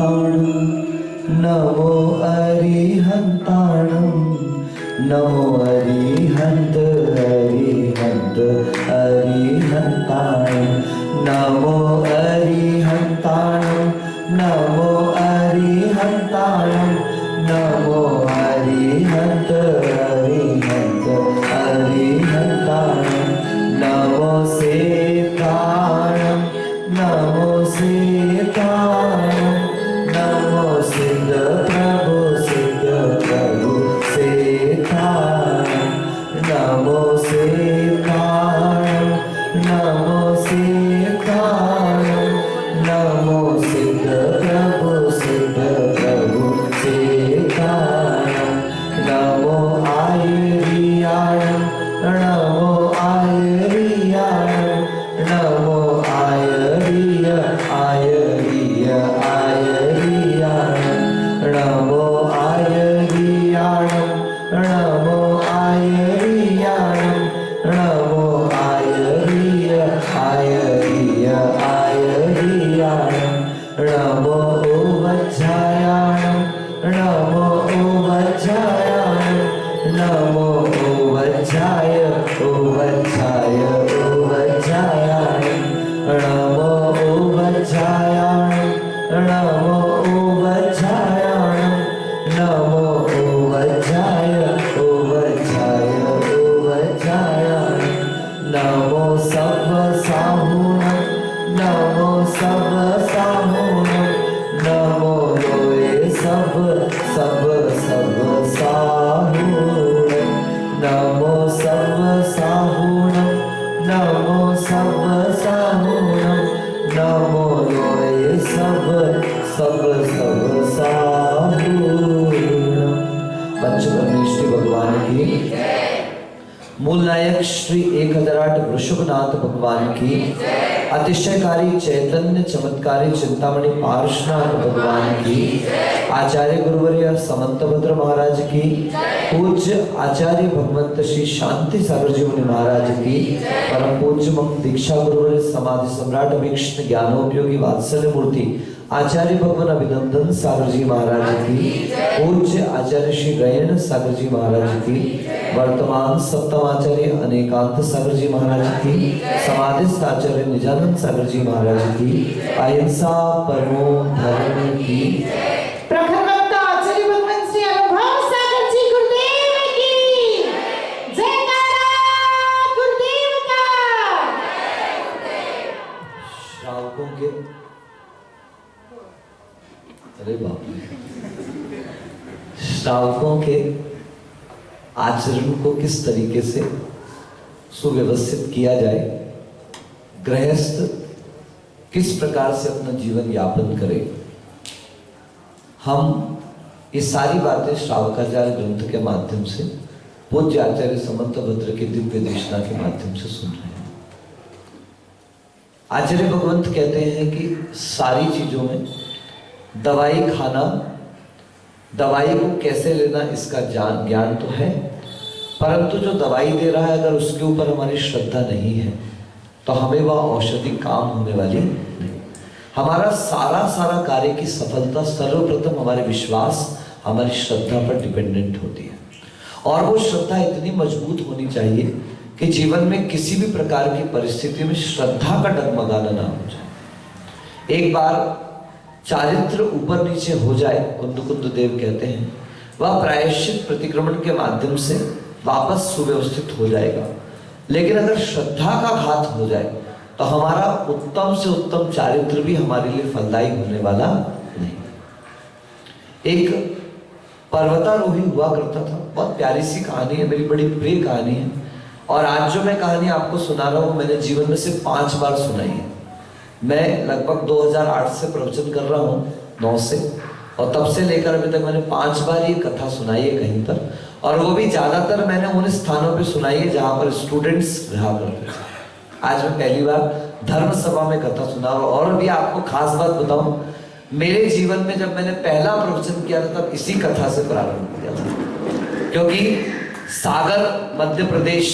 अरिहन्ताणं नमो अरिहन्ताणं नमो अरिहन्त अरिहन्त अरिहन्ताणं नमो अरिहन्ताणं नमो अरिहन्ताणं नमो अरिहन्त अरिहन्त अरिहन्ताणं नमो सेताणं नमो सेताणं नमो सिद्ध प्रभु सेताणं नमो सेताणं नमो सेताणं नमो सिद्ध प्रभु सेताणं नमो आयरियाणं नमो आयरियाणं नमो आयरिय आयरिय आयरियाणं नमो आयरियाणं नमो आयरियाणं नमो आयरिय आयरिय आयरियाणं नमो उवज्जायाणं नमो उवज्जायाणं नमो उवज्जाय उवज्जाय उवज्जायाणं नमो उवज्जायाणं नमो उवज्जायाणं नमो उवज्जाय उवज्जाय उवज्जायाणं नमो सर्वसाहुणं नमो सर्वसाहुणं नमो लोये सब साहुणं नमो सर्वसाहुणं नमो सर्वसाहुणं नमो लोये सब साहुणं। पंचपरमेष्ठी भगवान की, मूल नायक श्री 1008 वृषभनाथ भगवान की, अतिशयकारी चैतन्य चमत्कारी चिंतामणि पार्श्वनाथ भगवान की, आचार्य गुरुवर्य समंतभद्र महाराज की, पूज्य आचार्य भगवंत श्री शांति सागर जी मुनि महाराज की, परम पूज्य मम दीक्षा गुरुवर्य समाधि सम्राट अभीक्ष्ण ज्ञानोपयोगी वात्सल्य मूर्ति आचार्य भगवान अभिनंदन सागर जी महाराज की, पूज्य आचार्य श्री गयन सागर जी महाराज की, वर्तमान सप्तम आचार्य अनेकांत सागर जी महाराज की, समाधिस्थ आचार्य निजानंद सागर जी महाराज की, अहिंसा परमो धर्म की, प्रखर वक्ता आचार्य भगवान श्री अनुभव सागर जी गुरुदेव की जयकारा गुरुदेव का। श्रावकों के, अरे बाप रे, श्रावकों के आचरण को किस तरीके से सुव्यवस्थित किया जाए, गृहस्थ किस प्रकार से अपना जीवन यापन करे, हम ये सारी बातें श्रावकाचार्य ग्रंथ के माध्यम से पूज्य आचार्य समंतभद्र के दिव्य देशना के माध्यम से सुन रहे हैं। आचार्य भगवंत कहते हैं कि सारी चीजों में दवाई खाना, दवाई को कैसे लेना इसका ज्ञान तो है, परंतु जो दवाई दे रहा है अगर उसके ऊपर हमारी श्रद्धा नहीं है तो हमें वह औषधि काम होने वाली नहीं। हमारा सारा कार्य की सफलता सर्वप्रथम हमारे विश्वास, हमारी श्रद्धा पर डिपेंडेंट होती है, और वो श्रद्धा इतनी मजबूत होनी चाहिए कि जीवन में किसी भी प्रकार की परिस्थिति में श्रद्धा का डगमगाना ना हो जाए। एक बार चारित्र ऊपर नीचे हो जाए, कुंद देव कहते हैं, वह प्रायश्चित प्रतिक्रमण के माध्यम से वापस सुव्यवस्थित हो जाएगा। लेकिन अगर श्रद्धा का घात हो जाए तो हमारा उत्तम से उत्तम चारित्र भी हमारे लिए फलदायी होने वाला नहीं। एक पर्वतारोही हुआ करता था, बहुत प्यारी सी कहानी है, मेरी बड़ी प्रिय कहानी है, और आज जो मैं कहानी आपको सुना रहा हूँ मैंने जीवन में से 5 बार सुनाई है। मैं लगभग 2008 से प्रवचन कर रहा हूँ, 9 से, और तब से लेकर अभी तक मैंने 5 बार ये कथा सुनाई है कहीं पर, और वो भी ज्यादातर मैंने उन स्थानों पे सुनाई है जहाँ पर स्टूडेंट्स रहा करते थे। आज मैं पहली बार धर्म सभा में कथा सुना रहा हूँ। और भी आपको खास बात बताऊं, मेरे जीवन में जब मैंने पहला प्रवचन किया था तब इसी कथा से प्रारंभ किया था, क्योंकि सागर मध्य प्रदेश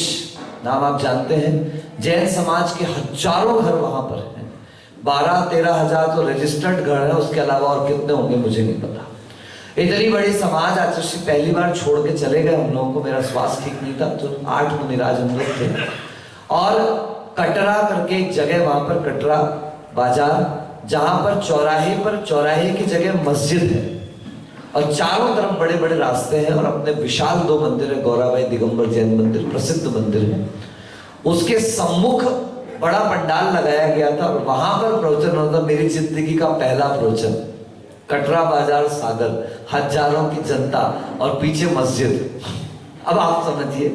नाम आप जानते हैं, जैन समाज के हजारों घर वहां पर हैं। 12-13 हजार तो रजिस्टर्ड घर है, उसके अलावा और कितने होंगे मुझे नहीं पता। इतनी बड़ी समाज आचार्य पहली बार छोड़ के चले गए हम लोगों को, मेरा स्वास्थ्य ठीक नहीं था, तो 8 मुनिराज हम लोग थे। और कटरा करके एक जगह, वहां पर कटरा बाजार, जहां पर चौराहे की जगह मस्जिद है और चारों तरफ बड़े बड़े रास्ते हैं और अपने विशाल 2 मंदिर है, गौराबाई दिगंबर जैन मंदिर प्रसिद्ध मंदिर है, उसके सम्मुख बड़ा पंडाल लगाया गया था और वहां पर प्रवचन होता। मेरी जिंदगी का पहला प्रवचन, कटरा बाजार सागर, हजारों की जनता और पीछे मस्जिद। अब आप समझिए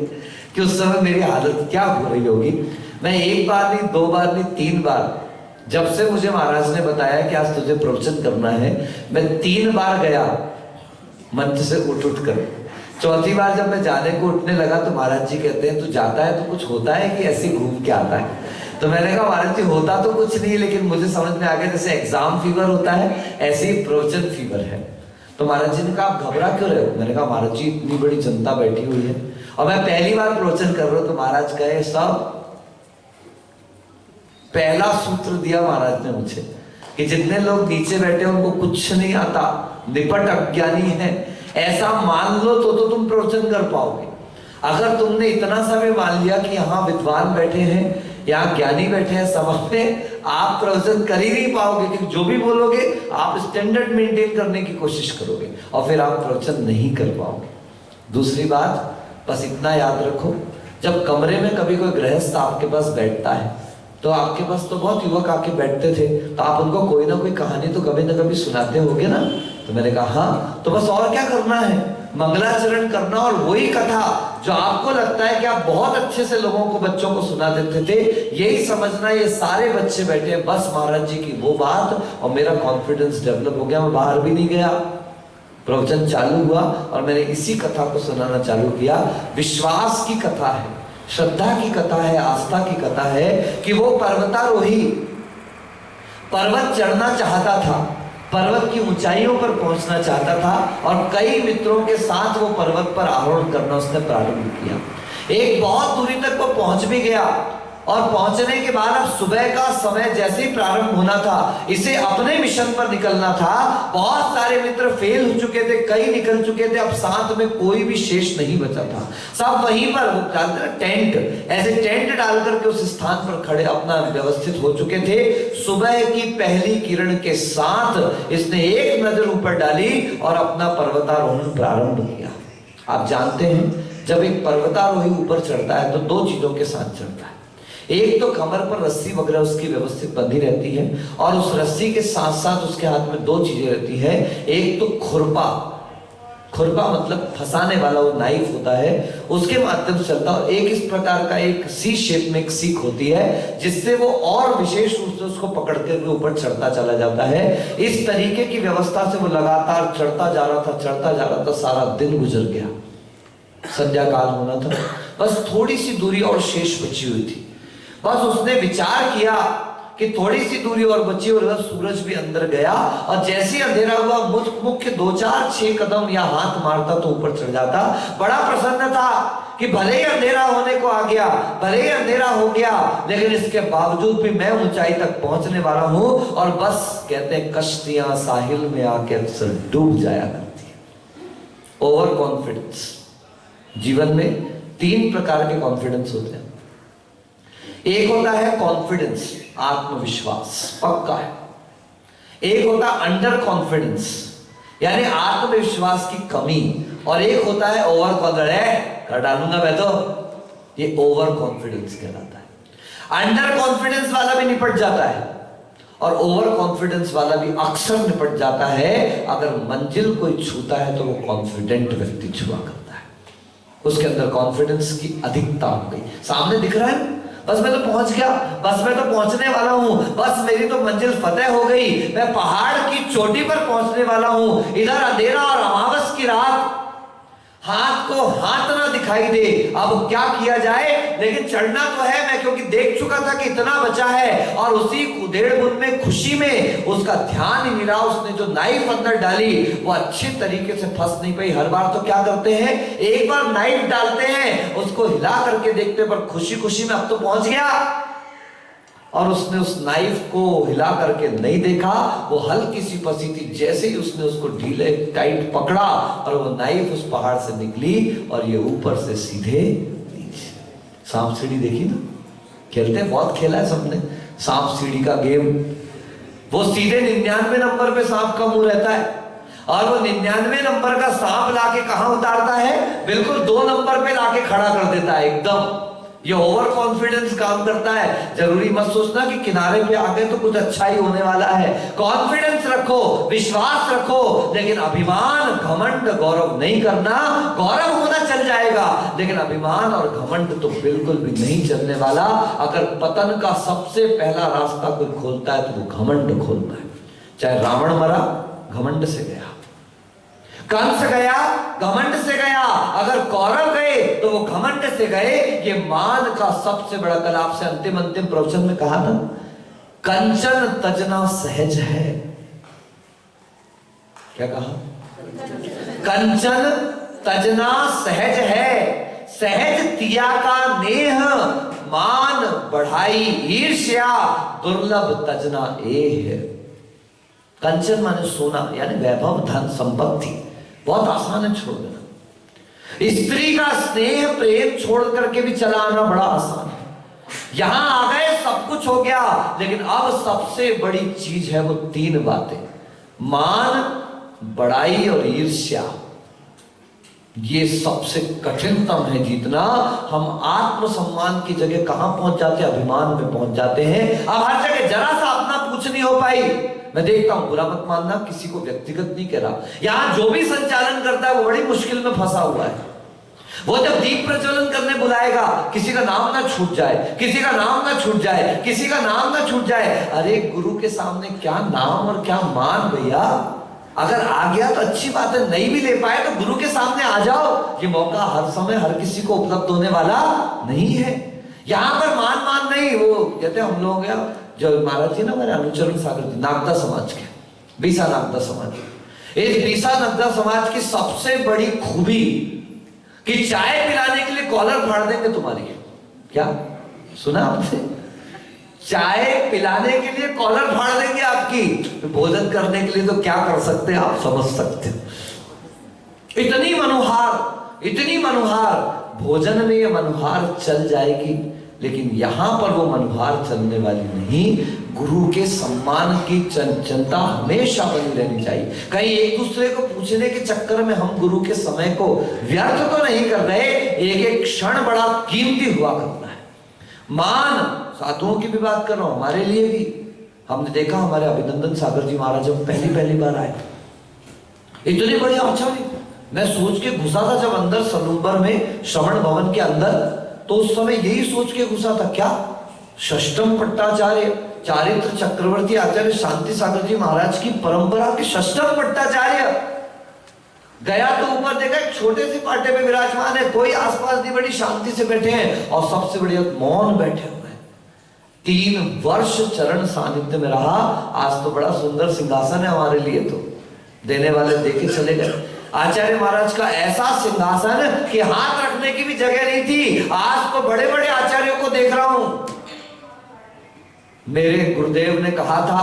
कि उस समय मेरी हालत क्या हो रही होगी। मैं 1 बार नहीं, 2 बार नहीं, 3 बार, जब से मुझे महाराज ने बताया कि आज तुझे प्रवचन करना है, मैं 3 बार गया मंच से उठ कर। चौथी बार जब मैं जाने को उठने लगा तो महाराज जी कहते हैं, तू जाता है तो कुछ होता है कि ऐसे घूम के आता है? तो मैंने कहा महाराज जी होता तो कुछ नहीं, लेकिन मुझे समझ में आ गया जैसे एग्जाम फीवर होता है ऐसे ही प्रवचन फीवर है। तो महाराज जी ने कहा आप घबरा क्यों रहे हो? मैंने कहा महाराज जी इतनी बड़ी जनता बैठी हुई है और मैं पहली बार प्रवचन कर रहा हूं। तो महाराज कहे सब, पहला सूत्र दिया महाराज ने मुझे कि जितने लोग नीचे बैठे उनको कुछ नहीं आता, निपट अज्ञानी है, ऐसा मान लो तो तुम प्रवचन कर पाओगे। अगर तुमने इतना सा भी मान लिया कि यहाँ विद्वान बैठे हैं, यहाँ ज्ञानी बैठे हैं सभा में, आप प्रवचन कर ही नहीं पाओगे, क्योंकि जो भी बोलोगे आप स्टैंडर्ड मेंटेन करने की कोशिश करोगे और फिर आप प्रवचन नहीं कर पाओगे। दूसरी बात, बस इतना याद रखो, जब कमरे में कभी कोई गृहस्थ आपके पास बैठता है तो आपके पास तो बहुत युवक आके बैठते थे, तो आप उनको कोई ना कोई कहानी तो कभी ना कभी सुनाते होगे ना। तो मैंने कहा हाँ, तो बस और क्या करना है, मंगलाचरण करना और वही कथा जो आपको लगता है कि आप बहुत अच्छे से लोगों को, बच्चों को सुना देते थे, यही समझना ये सारे बच्चे बैठे हैं बस महाराज जी की वो बात, और मेरा कॉन्फिडेंस डेवलप हो गया। मैं बाहर भी नहीं गया, प्रवचन चालू हुआ और मैंने इसी कथा को सुनाना चालू किया। विश्वास की कथा है, श्रद्धा की कथा है, आस्था की कथा है कि वो पर्वतारोही पर्वत चढ़ना चाहता था, पर्वत की ऊंचाइयों पर पहुंचना चाहता था और कई मित्रों के साथ वो पर्वत पर आरोहण करना उसने प्रारंभ किया। एक बहुत दूरी तक वो पहुंच भी गया और पहुंचने के बाद अब सुबह का समय जैसे ही प्रारंभ होना था, इसे अपने मिशन पर निकलना था। बहुत सारे मित्र फेल हो चुके थे, कई निकल चुके थे, अब साथ में कोई भी शेष नहीं बचा था। सब वहीं पर टेंट, ऐसे टेंट डाल करके उस स्थान पर खड़े अपना व्यवस्थित हो चुके थे। सुबह की पहली किरण के साथ इसने एक नजर ऊपर डाली और अपना पर्वतारोहण प्रारंभ किया। आप जानते हैं जब एक पर्वतारोही ऊपर चढ़ता है तो 2 चीजों के साथ चढ़ता है। एक तो कमर पर रस्सी वगैरह उसकी व्यवस्थित बंधी रहती है और उस रस्सी के साथ साथ उसके हाथ में 2 चीजें रहती है। एक तो खुरपा, खुरपा मतलब फंसाने वाला वो नाइफ होता है, उसके माध्यम से चलता है। और एक इस प्रकार का एक सी शेप में एक सीख होती है जिससे वो और विशेष रूप से उसको पकड़ते हुए ऊपर चढ़ता चला जाता है। इस तरीके की व्यवस्था से वो लगातार चढ़ता जा रहा था। सारा दिन गुजर गया, संध्या काल होना था, बस थोड़ी सी दूरी और शेष बची हुई थी। बस उसने विचार किया कि थोड़ी सी दूरी और बची और सूरज भी अंदर गया और जैसे अंधेरा हुआ मुख्य 2-4-6 कदम या हाथ मारता तो ऊपर चढ़ जाता। बड़ा प्रसन्न था कि भले ही अंधेरा होने को आ गया, भले ही अंधेरा हो गया, लेकिन इसके बावजूद भी मैं ऊंचाई तक पहुंचने वाला हूं। और बस कहते हैं कश्तियां साहिल में आके अक्सर डूब जाया करती है। Over confidence. जीवन में 3 प्रकार के कॉन्फिडेंस होते हैं। एक होता है कॉन्फिडेंस, आत्मविश्वास पक्का है। एक होता है अंडर कॉन्फिडेंस, यानी आत्मविश्वास की कमी। और एक होता है ओवर कॉन्फिडेंस, कर डालूंगा मैं तो, ये ओवर कॉन्फिडेंस कहलाता है। अंडर कॉन्फिडेंस वाला भी निपट जाता है और ओवर कॉन्फिडेंस वाला भी अक्सर निपट जाता है। अगर मंजिल कोई छूता है तो वो कॉन्फिडेंट व्यक्ति छुआ करता है, उसके अंदर कॉन्फिडेंस की अधिकता हो गई। सामने दिख रहा है, बस मैं तो पहुंच गया, बस मैं तो पहुंचने वाला हूं, बस मेरी तो मंजिल फतेह हो गई, मैं पहाड़ की चोटी पर पहुंचने वाला हूं। इधर अंधेरा और अमावस की रात, हाथ को हाथ ना दिखाई दे, अब क्या किया जाए, लेकिन चढ़ना तो है मैं, क्योंकि देख चुका था कि इतना बचा है। और उसी उधेड़-बुन में, खुशी में उसका ध्यान ही नहीं रहा। उसने जो नाइफ अंदर डाली वो अच्छी तरीके से फंस नहीं पाई। हर बार तो क्या करते हैं, एक बार नाइफ डालते हैं, उसको हिला करके देखते, पर खुशी खुशी में अब तो पहुंच गया, और उसने उस नाइफ को हिला करके नहीं देखा, वो हल्की सी फंसी थी, जैसे ही उसने उसको ढीले टाइट पकड़ा और वो नाइफ उस पहाड़ से निकली और ये ऊपर से सीधे नीचे। सांप सीढ़ी देखी ना, खेलते हैं, बहुत खेला है सबने सांप सीढ़ी का गेम। वो सीधे 99 नंबर पे सांप का मुंह रहता है और वो 99 नंबर का सांप लाके कहां उतारता है, बिल्कुल 2 नंबर पे लाके खड़ा कर देता है एकदम। ये ओवर कॉन्फिडेंस काम करता है। जरूरी मत सोचना कि किनारे पे आ गए तो कुछ अच्छा ही होने वाला है। कॉन्फिडेंस रखो, विश्वास रखो, लेकिन अभिमान, घमंड, गौरव नहीं करना। गौरव होना चल जाएगा, लेकिन अभिमान और घमंड तो बिल्कुल भी नहीं चलने वाला। अगर पतन का सबसे पहला रास्ता कोई खोलता है तो वो घमंड खोलता है। चाहे रावण मरा, घमंड से गया, कंस गया, घमंड से गया, अगर कौरव गए तो वो घमंड से गए। ये मान का सबसे बड़ा, कल आपसे अंतिम प्रवचन में कहा था, कंचन तजना सहज है। क्या कहा? कंचन तजना सहज है, सहज तिया का नेह, मान बढ़ाई ईर्ष्या, दुर्लभ तजना है। कंचन माने सोना, यानी वैभव, धन, संपत्ति, बहुत आसान है छोड़ देना। स्त्री का स्नेह प्रेम छोड़ करके भी चला आना बड़ा आसान है। यहां आ गए, सब कुछ हो गया, लेकिन अब सबसे बड़ी चीज है वो 3 बातें, मान, बड़ाई और ईर्ष्या। ये सबसे कठिनतम है जीतना। हम आत्मसम्मान की जगह कहां पहुंच जाते हैं? अभिमान में पहुंच जाते हैं। अब हर जगह जरा सा अपना पूछ नहीं हो पाई। मैं देखता हूं, बुरा मत मानना, किसी को व्यक्तिगत नहीं कह रहा, यहां जो भी संचालन करता है वो बड़ी मुश्किल में फंसा हुआ है। वो जब दीप प्रज्वलन करने बुलाएगा, किसी का नाम ना छूट जाए, किसी का नाम ना छूट जाए, किसी का नाम ना छूट जाए। अरे गुरु के सामने क्या नाम और क्या मान भैया। अगर आ गया तो अच्छी बात है, नहीं भी ले पाए तो गुरु के सामने आ जाओ। ये मौका हर समय हर किसी को उपलब्ध होने वाला नहीं है। यहां पर मान नहीं, वो कहते हम लोग जो महाराज जी ना, हमारे अनुचरण सागर जी, नागदा समाज के, बीसा नागदा समाज। इस बीसा नागदा समाज की सबसे बड़ी खूबी कि चाय पिलाने के लिए कॉलर फाड़ देंगे तुम्हारी। क्या सुना आपने? चाय पिलाने के लिए कॉलर फाड़ देंगे आपकी, भोजन करने के लिए तो क्या कर सकते हैं आप समझ सकते हो। इतनी मनुहार भोजन में ये मनुहार चल जाएगी, लेकिन यहां पर वो मनुहार चलने वाली नहीं। गुरु के सम्मान की चिंता हमेशा बनी रहनी चाहिए। कहीं एक दूसरे को पूछने के चक्कर में हम गुरु के समय को व्यर्थ तो नहीं कर रहे। एक एक क्षण बड़ा कीमती हुआ करता है। मान, साधुओं की भी बात कर रहा हूं, हमारे लिए भी। हमने देखा हमारे अभिनंदन सागर जी महाराज जब पहली बार आए, इतने बड़े आचार्य, मैं सोच के घुसा था जब अंदर सलूम्बर में श्रवण भवन के अंदर, तो उस समय यही सोच के घुसा था, क्या षष्टम पट्टाचार्य चारित्र चक्रवर्ती आचार्य शांति सागर जी महाराज की परंपरा के षष्टम पट्टाचार्य। गया तो ऊपर देखा एक छोटे से पाटे में विराजमान है, कोई आसपास नहीं, बड़ी शांति से बैठे हैं और सबसे बढ़िया मौन बैठे हुए हैं। 3 वर्ष चरण सानिध्य में रहा। आज तो बड़ा सुंदर सिंहासन है हमारे लिए, तो देने वाले देके चले गए। आचार्य महाराज का ऐसा सिंहासन कि हाथ रखने की भी जगह नहीं थी। आज तो बड़े बड़े आचार्यों को देख रहा हूं। मेरे गुरुदेव ने कहा था,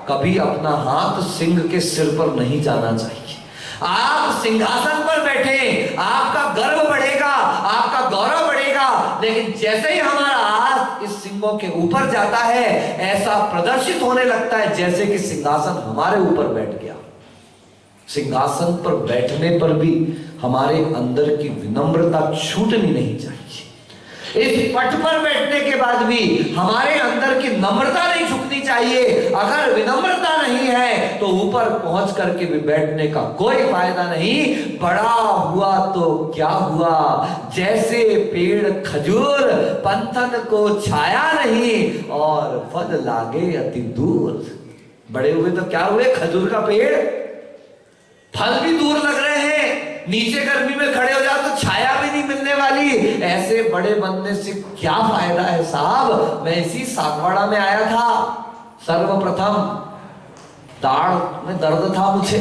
कभी अपना हाथ सिंह के सिर पर नहीं जाना चाहिए। आप सिंहासन पर बैठे, आपका गर्व बढ़ेगा, आपका गौरव बढ़ेगा, लेकिन जैसे ही हमारा हाथ इस सिंहों के ऊपर जाता है, ऐसा प्रदर्शित होने लगता है जैसे कि सिंहासन हमारे ऊपर बैठ गया। सिंहासन पर बैठने पर भी हमारे अंदर की विनम्रता छूटनी नहीं चाहिए। इस पट पर बैठने के बाद भी हमारे अंदर की नम्रता नहीं झुकनी चाहिए। अगर विनम्रता नहीं है तो ऊपर पहुंच करके भी बैठने का कोई फायदा नहीं। बड़ा हुआ तो क्या हुआ, जैसे पेड़ खजूर, पंथन को छाया नहीं और फल लागे अति दूर। बड़े हुए तो क्या हुए, खजूर का पेड़, फल भी दूर लग रहे हैं, नीचे गर्मी में खड़े हो जाओ तो छाया भी नहीं मिलने वाली। ऐसे बड़े बनने से क्या फायदा है साहब। मैं इसी सागवाड़ा में आया था, सर्वप्रथम दाढ़ में दर्द था मुझे,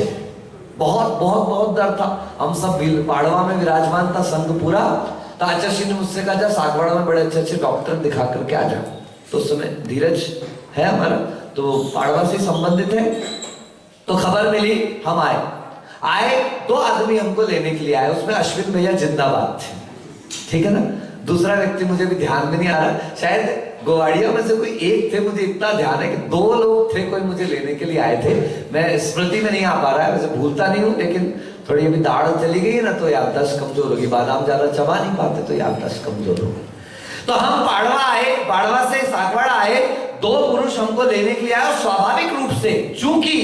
बहुत दर्द था। हम सब पाड़वा में विराजमान था संघ पूरा। तो आचार्य ने मुझसे कहा, जा सागवाड़ा में बड़े अच्छे डॉक्टर दिखा करके आ जाओ। तो उस समय धीरज है हमारा, तो पाड़वा से संबंधित है। तो खबर मिली, हम आए 2 आदमी हमको लेने के लिए आए, उसमें अश्विन भैया जिंदाबाद थे, ठीक है ना। दूसरा व्यक्ति मुझे भी ध्यान में नहीं आ रहा, शायद गोवाड़िया में से कोई एक थे, मुझे इतना ध्यान है कि 2 लोग थे, कोई मुझे लेने के लिए आए थे। मैं स्मृति में नहीं आ पा रहा है, वैसे भूलता नहीं हूँ, लेकिन थोड़ी अभी दाढ़ चली गई ना तो याददाश्त कमजोर होगी, बादाम ज्यादा चबा नहीं पाते तो याददाश्त कमजोर होगी। तो हम पाड़वा आए, पाड़वा से सागवाड़ा आए, 2 पुरुष हमको लेने के लिए आए। और स्वाभाविक रूप से चूंकि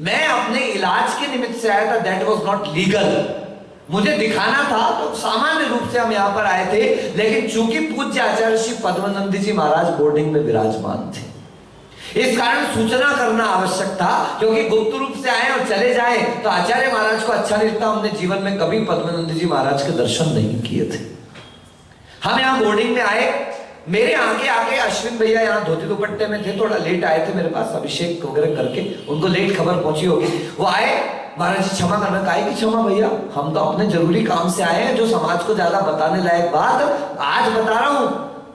मैं अपने इलाज के निमित्त से आया था, दैट वाज नॉट लीगल, मुझे दिखाना था, तो सामान्य रूप से हम यहां पर आए थे। लेकिन चूंकि पूज्य आचार्य श्री पद्मानंद जी महाराज बोर्डिंग में विराजमान थे, इस कारण सूचना करना आवश्यक था, क्योंकि गुप्त रूप से आए और चले जाए तो आचार्य महाराज को अच्छा नहीं लगता। हमने जीवन में कभी पद्मानंद जी महाराज के दर्शन नहीं किए थे। हम यहाँ बोर्डिंग में आए, मेरे आगे अश्विन भैया यहाँ धोती दुपट्टे में थे, थोड़ा लेट आए थे मेरे पास, अभिषेक वगैरह करके, उनको लेट खबर पहुंची होगी। वो आए, महाराज जी क्षमा करना, काहे की क्षमा भैया, हम तो अपने जरूरी काम से आए हैं, जो समाज को ज्यादा बताने लायक बात आज बता रहा हूं,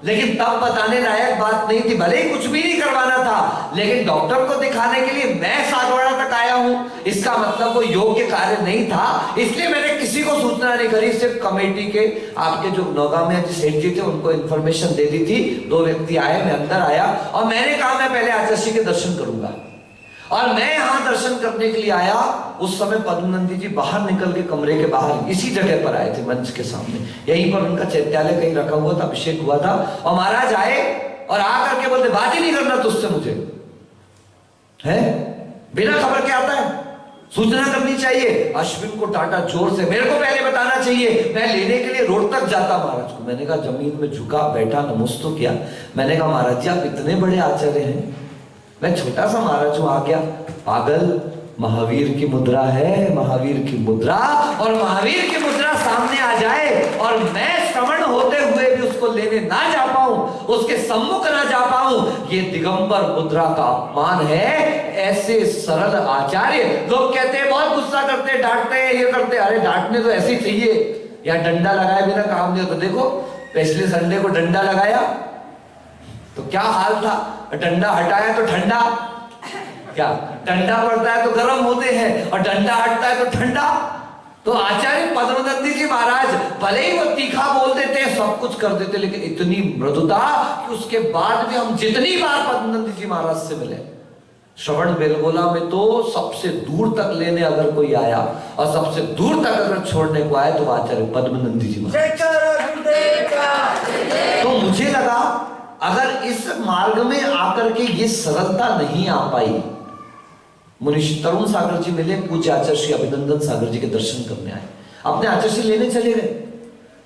लेकिन तब बताने लायक बात नहीं थी। भले ही कुछ भी नहीं करवाना था, लेकिन डॉक्टर को दिखाने के लिए मैं सागवाड़ा तक आया हूं, इसका मतलब वो योग्य कार्य नहीं था, इसलिए मैंने किसी को सूचना नहीं करी, सिर्फ कमेटी के आपके जो नौगांव में सेठ जी थे उनको इन्फॉर्मेशन दे दी थी। 2 व्यक्ति आए, मैं अंदर आया और मैंने कहा मैं पहले आचार्य जी के दर्शन करूंगा, और मैं यहां दर्शन करने के लिए आया। उस समय पद्मानंद जी बाहर निकल के कमरे के बाहर इसी जगह पर आए थे, मंच के सामने, यहीं पर उनका चैत्यालय कहीं रखा हुआ था, अभिषेक हुआ था। और महाराज आए और आकर के बोलते, बात ही नहीं करना तुझसे, मुझे है बिना खबर के आता है, सूचना करनी चाहिए। अश्विन को डांटा जोर से, मेरे को पहले बताना चाहिए, मैं लेने के लिए रोड तक जाता महाराज को। मैंने कहा, जमीन में झुका बैठा, नमस्ते तो किया। मैंने कहा, महाराज जी आप इतने बड़े आचार्य हैं, मैं छोटा सा महाराज हूं, आ गया। पागल, महावीर की मुद्रा है, महावीर की मुद्रा, और महावीर की मुद्रा सामने आ जाए और मैं श्रवण होते हुए भी उसको लेने ना जा पाऊं, उसके सम्मुख ना जा पाऊं, ये दिगंबर मुद्रा का अपमान है। ऐसे सरल आचार्य, लोग कहते हैं बहुत गुस्सा करते, डांटते हैं, ये करते, अरे डांटने तो ऐसे ही चाहिए, या डंडा लगाए बिना काम नहीं होता। देखो पिछले संडे को डंडा लगाया तो क्या हाल था, डंडा हटाया तो ठंडा, क्या डंडा पड़ता है तो गर्म होते हैं, और डंडा हटता है तो ठंडा। तो आचार्य पद्मानंद जी महाराज भले ही वो तीखा बोल देते, सब कुछ कर देते, लेकिन इतनी मृदुता कि उसके बाद भी हम जितनी बार पद्मानंद जी महाराज से मिले, श्रवण बेलगोला में तो सबसे दूर तक लेने अगर कोई आया और सबसे दूर तक अगर छोड़ने को आया तो आचार्य पद्मानंद जी महाराज। तो मुझे लगा अगर इस मार्ग में आकर के ये सरलता नहीं आ पाई, मुनीष तरुण सागर जी मिले, पूज्य आचार्य श्री अभिनंदन सागर जी के दर्शन करने आए, अपने आचार्य से लेने चले गए,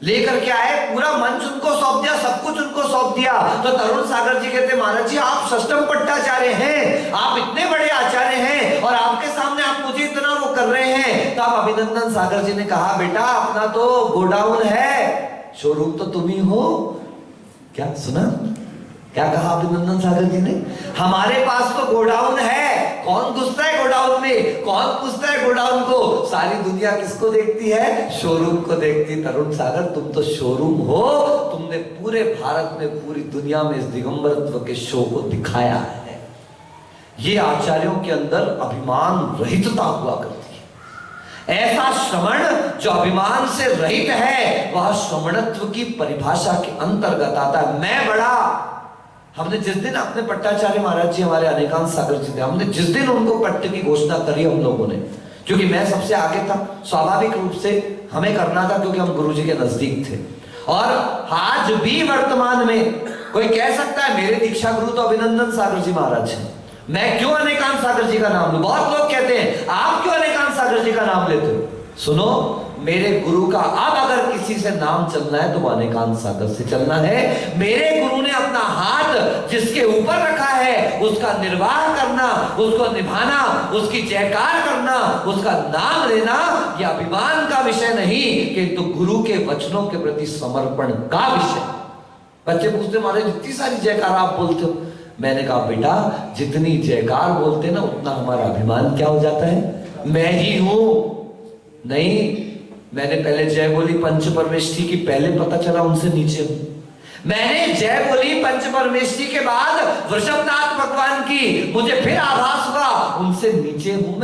लेकर के आए, पूरा मंच उनको सौंप दिया, सब कुछ उनको सौंप दिया। तो तरुण सागर जी कहते, महाराज जी आप षष्टम पट्टाचार्य हैं, आप इतने बड़े आचार्य हैं और आपके सामने आप मुझे इतना वो कर रहे हैं। तो आप अभिनंदन सागर जी ने कहा, बेटा अपना तो गोडाउन है, शोरूम तो तुम ही हो। क्या सुना, क्या कहा अभिनंदन सागर जी ने, हमारे पास तो गोडाउन है। कौन घुसता है गोडाउन में, कौन पूछता है गोडाउन को, सारी दुनिया किसको देखती है, शोरूम को देखती। तरुण सागर तुम तो शोरूम हो, तुमने पूरे भारत में, पूरी दुनिया में इस दिगंबरत्व के शो को दिखाया है। ये आचार्यों के अंदर अभिमान रहितता हुआ करती है। ऐसा श्रवण जो अभिमान से रहित है, वह श्रवणत्व की परिभाषा के अंतर्गत आता है। मैं बड़ा, हमने जिस दिन अपने पट्टाचार्य महाराज जी हमारे अनेकांत सागर जी थे, हमने जिस दिन उनको पट्ट की घोषणा करी हम लोगों ने, क्योंकि मैं सबसे आगे था, स्वाभाविक रूप से हमें करना था क्योंकि हम गुरु जी के नजदीक थे। और आज भी वर्तमान में कोई कह सकता है मेरे दीक्षा गुरु तो अभिनंदन सागर जी महाराज हैं, मैं क्यों अनेकांत सागर जी का नाम लूं। बहुत लोग कहते हैं आप क्यों अनेकांत सागर जी का नाम लेते हो। सुनो, मेरे गुरु का अब अगर किसी से नाम चलना है तो वो अनेकांत सागर से चलना है। मेरे गुरु ने अपना हाथ जिसके ऊपर रखा है उसका निर्वाह करना, उसको निभाना, उसकी जयकार करना, उसका नाम लेना, यह अभिमान का विषय नहीं, किंतु गुरु के वचनों के प्रति समर्पण का विषय। बच्चे पूछते महाराज इतनी सारी जयकार आप बोलते हो, मैंने कहा बेटा जितनी जयकार बोलते ना उतना हमारा अभिमान क्या हो जाता है, मैं ही हूं। नहीं, मैंने पहले जय बोली पंच परमेष्ठी की, पहले पता चला उनसे नीचे हूं। मैंने जय बोली पंच परमेष्ठी के बाद वृषभनाथ भगवान की, मुझे फिर आभास हुआ उनसे नीचे हूं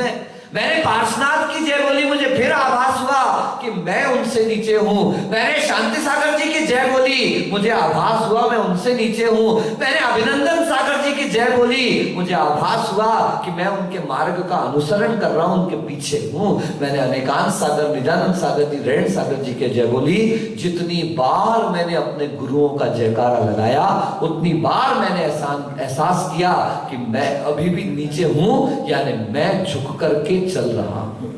मैंने पार्श्वनाथ की जय बोली, मुझे फिर आभास हुआ कि मैं उनसे नीचे हूं। मैंने शांति सागर जी की जय बोली, मुझे आभास हुआ मैं उनसे नीचे हूं। मैंने अभिनंदन सागर जी की जय बोली, मुझे आभास हुआ कि मैं उनके मार्ग का अनुसरण कर रहा हूं, उनके पीछे हूं। मैंने अनेकांत सागर, निजानंद सागर जी, रेण सागर जी की जय बोली। जितनी बार मैंने अपने गुरुओं का जयकारा लगाया उतनी बार मैंने एहसास किया कि मैं अभी भी नीचे हूं, यानी मैं झुक करके चल रहा हूं।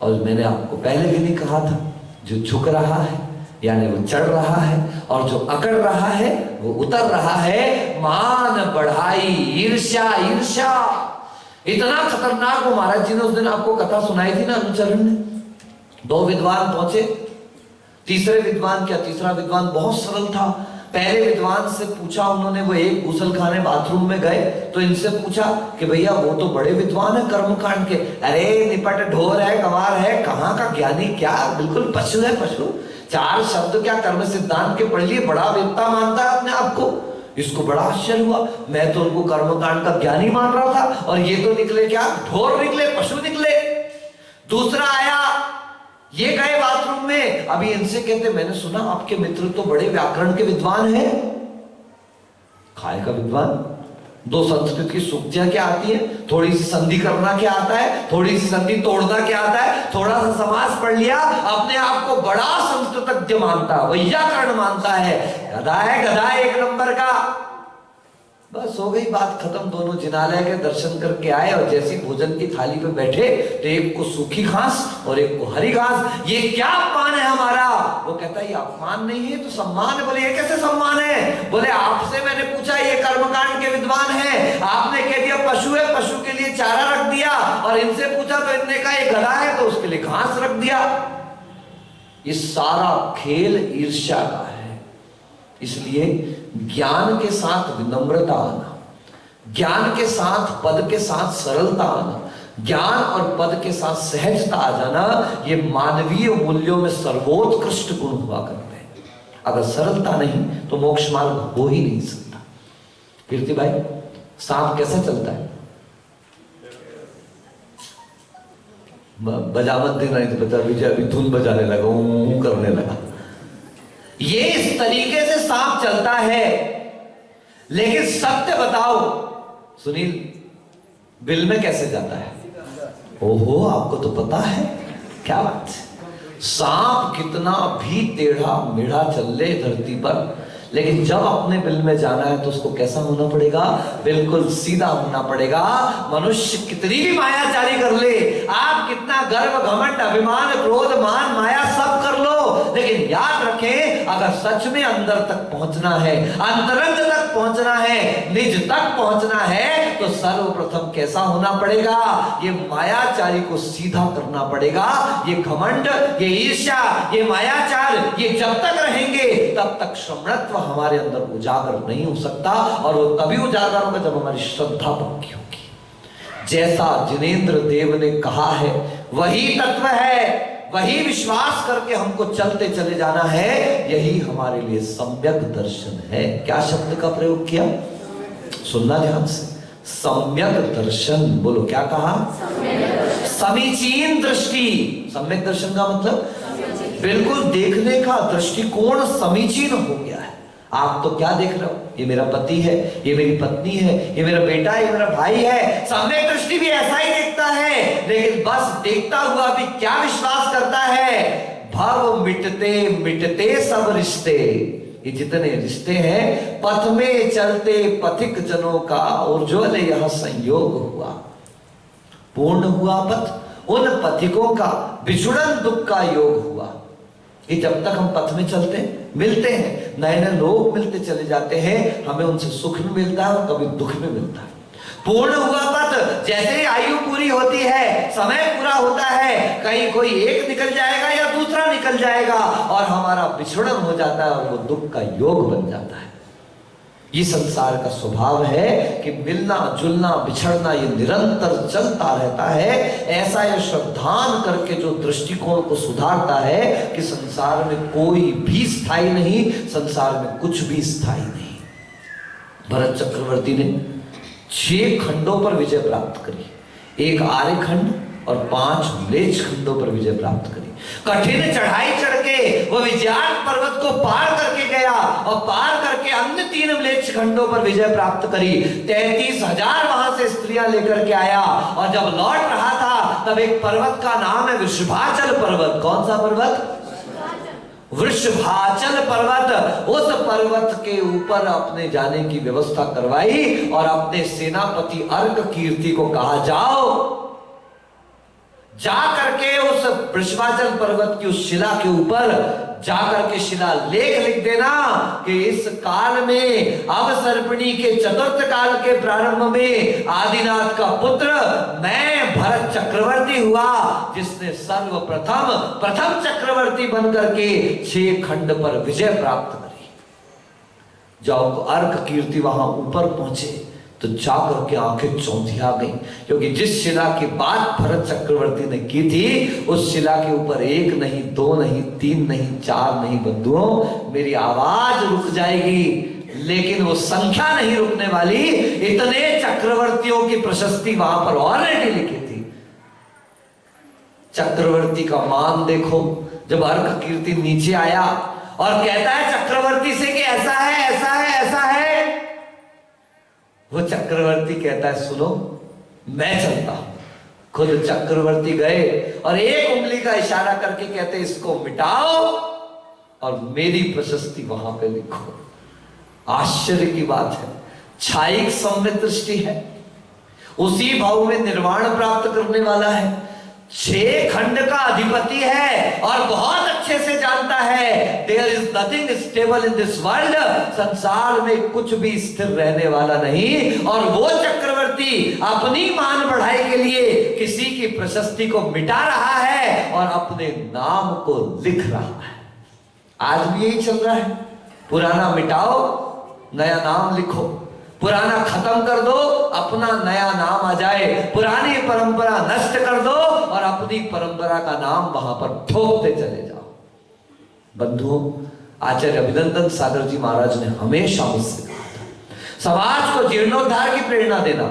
और मैंने आपको पहले भी नहीं कहा था, जो झुक रहा है यानी वो चढ़ रहा है, और जो अकड़ रहा है वो उतर रहा है। मान बढ़ाई ईर्ष्या, ईर्ष्या इतना खतरनाक। वो महाराज जी ने उस दिन आपको कथा सुनाई थी ना, अनुचरण ने। दो विद्वान पहुंचे, तीसरे विद्वान क्या, तीसरा विद्वान बहुत सरल था। पहले विद्वान से पूछा उन्होंने, वो एक गुसलखाने बाथरूम में गए तो इनसे पूछा कि भैया वो तो बड़े विद्वान है कर्मकांड के। अरे निपट ढोर है, गंवार है, कहाँ का ज्ञानी, क्या बिल्कुल पशु है, पशु। चार शब्द क्या कर्म सिद्धांत के पढ़ लिए, बड़ा वेत्ता मानता है अपने आप को। इसको बड़ा आश्चर्य हुआ, मैं तो उनको कर्मकांड का ज्ञानी मान रहा था और ये तो निकले क्या, ढोर निकले, पशु निकले। दूसरा आया, ये गए बाथरूम में, अभी इनसे कहते मैंने सुना आपके मित्र तो बड़े व्याकरण के विद्वान हैं। काय का विद्वान? दो संस्कृत की सूक्तियां क्या आती है, थोड़ी सी संधि करना क्या आता है, थोड़ी सी संधि तोड़ना क्या आता है, थोड़ा सा समास पढ़ लिया, अपने आप को बड़ा संस्कृतज्ञ मानता, वैयाकरण मानता है। गधा है, गधा एक नंबर का। बस हो गई बात खत्म। दोनों जिनालय के दर्शन करके आए और जैसी भोजन की थाली पे बैठे तो एक को सूखी घास और एक को हरी घास। ये क्या अपमान है हमारा? वो कहता है ये अपमान नहीं है तो सम्मान है। बोले ये कैसे सम्मान है? बोले आपसे मैंने पूछा, ये कर्मकांड के विद्वान है, आपने कह दिया पशु है, पशु के लिए चारा रख दिया, और इनसे पूछा तो इनने कहा ये गधा है तो उसके लिए घास रख दिया। ये सारा खेल ईर्ष्या का है। इसलिए ज्ञान के साथ विनम्रता आना, ज्ञान के साथ पद के साथ सरलता आना, ज्ञान और पद के साथ सहजता आ जाना, ये मानवीय मूल्यों में सर्वोत्कृष्ट गुण हुआ करते हैं। अगर सरलता नहीं तो मोक्ष मार्ग हो ही नहीं सकता। कीर्ति भाई, सांप कैसे चलता है? बजा मत देना, नहीं तो बता विजय अभी धुन बजाने लगा, ऊं करने लगा। ये इस तरीके से सांप चलता है। लेकिन सत्य बताओ सुनील, बिल में कैसे जाता है? ओहो, आपको तो पता है, क्या बात है। सांप कितना भी टेढ़ा मेढ़ा चल ले धरती पर, लेकिन जब अपने बिल में जाना है तो उसको कैसा होना पड़ेगा? बिल्कुल सीधा होना पड़ेगा। मनुष्य कितनी भी मायाचारी कर ले, आप कितना गर्व घमंड अभिमान क्रोध मान माया सब कर लो, लेकिन याद रखें अगर सच में अंदर तक पहुंचना है, अंतरंग तक पहुंचना है, निज तक पहुंचना है, तो सर्वप्रथम कैसा होना पड़ेगा? ये मायाचारी को सीधा करना पड़ेगा। ये घमंड, ये ईर्ष्या, ये मायाचार, ये जब तक रहेंगे तब तक श्रमणत्व हमारे अंदर उजागर नहीं हो सकता, और वो तभी उजागर होगा जब हमारी श्रद्धा पक्की होगी। जैसा जिनेंद्र देव ने कहा है वही तत्व है, वही विश्वास करके हमको चलते चले जाना है। यही हमारे लिए सम्यक दर्शन है। क्या शब्द का प्रयोग किया? सुनना ध्यान से, सम्यक दर्शन। बोलो क्या कहा? समीचीन दृष्टि। सम्यक दर्शन का मतलब बिल्कुल देखने का दृष्टिकोण समीचीन हो गया है। आप तो क्या देख रहे हो? ये मेरा पति है, ये मेरी पत्नी है, ये मेरा बेटा है, ये मेरा भाई है। सम्यक दृष्टि भी ऐसा ही देखता है, लेकिन बस देखता हुआ भी क्या विश्वास करता है? भव मिटते मिटते सब रिश्ते। ये जितने रिश्ते हैं, पथ में चलते पथिक जनों का उज्ज्वल यह संयोग हुआ। पूर्ण हुआ पथ, उन पथिकों का बिछुड़न दुख का योग हुआ। ये जब तक हम पथ में चलते मिलते हैं, नए नए लोग मिलते चले जाते हैं, हमें उनसे सुख भी मिलता है और कभी दुख भी मिलता है। पूर्ण हुआ पथ, जैसे ही आयु पूरी होती है, समय पूरा होता है, कहीं कोई एक निकल जाएगा या दूसरा निकल जाएगा और हमारा बिछड़न हो जाता है और वो दुख का योग बन जाता है। ये संसार का स्वभाव है कि मिलना जुलना बिछड़ना ये निरंतर चलता रहता है। ऐसा ये श्रद्धान करके जो दृष्टिकोण को सुधारता है कि संसार में कोई भी स्थायी नहीं, संसार में कुछ भी स्थायी नहीं। भरत चक्रवर्ती ने 6 खंडों पर विजय प्राप्त करी, 1 आर्य खंड और 5 म्लेच्छ खंडों पर विजय प्राप्त करी। कठिन चढ़ाई चढ़ के वो विजयान पर्वत को पार करके गया और पार करके अन्य 3 म्लेच्छ खंडों पर विजय प्राप्त करी। 33,000 वहां से स्त्रियां लेकर के आया और जब लौट रहा था तब एक पर्वत का नाम है वृषभाचल पर्वत। कौन सा पर्वत? वृषभाचल पर्वत। उस पर्वत के ऊपर अपने जाने की व्यवस्था करवाई और अपने सेनापति अर्क कीर्ति को कहा, जाओ जा करके उस वृषभाचल पर्वत की उस शिला के ऊपर जाकर के शिला लेख लिख देना कि इस काल में अवसर्पिणी के चतुर्थ काल के प्रारंभ में आदिनाथ का पुत्र मैं भरत चक्रवर्ती हुआ, जिसने प्रथम चक्रवर्ती बनकर के 6 खंड पर विजय प्राप्त करी। जब अर्क कीर्ति वहां ऊपर पहुंचे तो जाकर के आंखें चौंधिया गई, क्योंकि जिस शिला की बात भरत चक्रवर्ती ने की थी उस शिला के ऊपर 1 नहीं 2 नहीं 3 नहीं 4 नहीं बंधुओं, मेरी आवाज रुक जाएगी लेकिन वो संख्या नहीं रुकने वाली। इतने चक्रवर्तियों की प्रशस्ति वहां पर ऑलरेडी लिखी थी। चक्रवर्ती का मान देखो, जब अर्क कीर्ति नीचे आया और कहता है चक्रवर्ती से कि ऐसा है ऐसा है ऐसा है, वो चक्रवर्ती कहता है सुनो मैं चलता हूं। खुद चक्रवर्ती गए और 1 उंगली का इशारा करके कहते इसको मिटाओ और मेरी प्रशस्ति वहां पे लिखो। आश्चर्य की बात है, छायिक संवित दृष्टि है, उसी भाव में निर्वाण प्राप्त करने वाला है, 6 खंड का अधिपति है और बहुत अच्छे से जानता है there is nothing stable in this world, संसार में कुछ भी स्थिर रहने वाला नहीं। और वो चक्रवर्ती अपनी मान बढ़ाई के लिए किसी की प्रशस्ति को मिटा रहा है और अपने नाम को लिख रहा है। आज भी यही चल रहा है, पुराना मिटाओ नया नाम लिखो, पुराना खत्म कर दो अपना नया नाम आ जाए, पुरानी परंपरा नष्ट कर दो और अपनी परंपरा का नाम वहां पर ठोकते चले जाओ। बंधुओं, आचार्य अभिनंदन सागर जी महाराज ने हमेशा मुझसे कहा था, समाज को जीर्णोद्धार की प्रेरणा देना,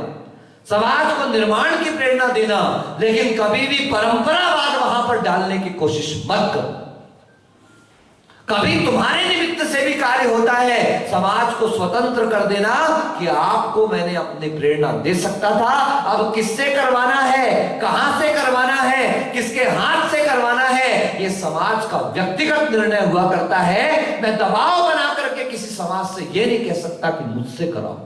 समाज को निर्माण की प्रेरणा देना, लेकिन कभी भी परंपरावाद वहां पर डालने की कोशिश मत करो। कभी तुम्हारे निमित्त से भी कार्य होता है, समाज को स्वतंत्र कर देना कि आपको मैंने अपनी प्रेरणा दे सकता था, अब किससे करवाना है, कहां से करवाना है, किसके हाथ से करवाना है, ये समाज का व्यक्तिगत निर्णय हुआ करता है। मैं दबाव बना करके किसी समाज से ये नहीं कह सकता कि मुझसे कराओ,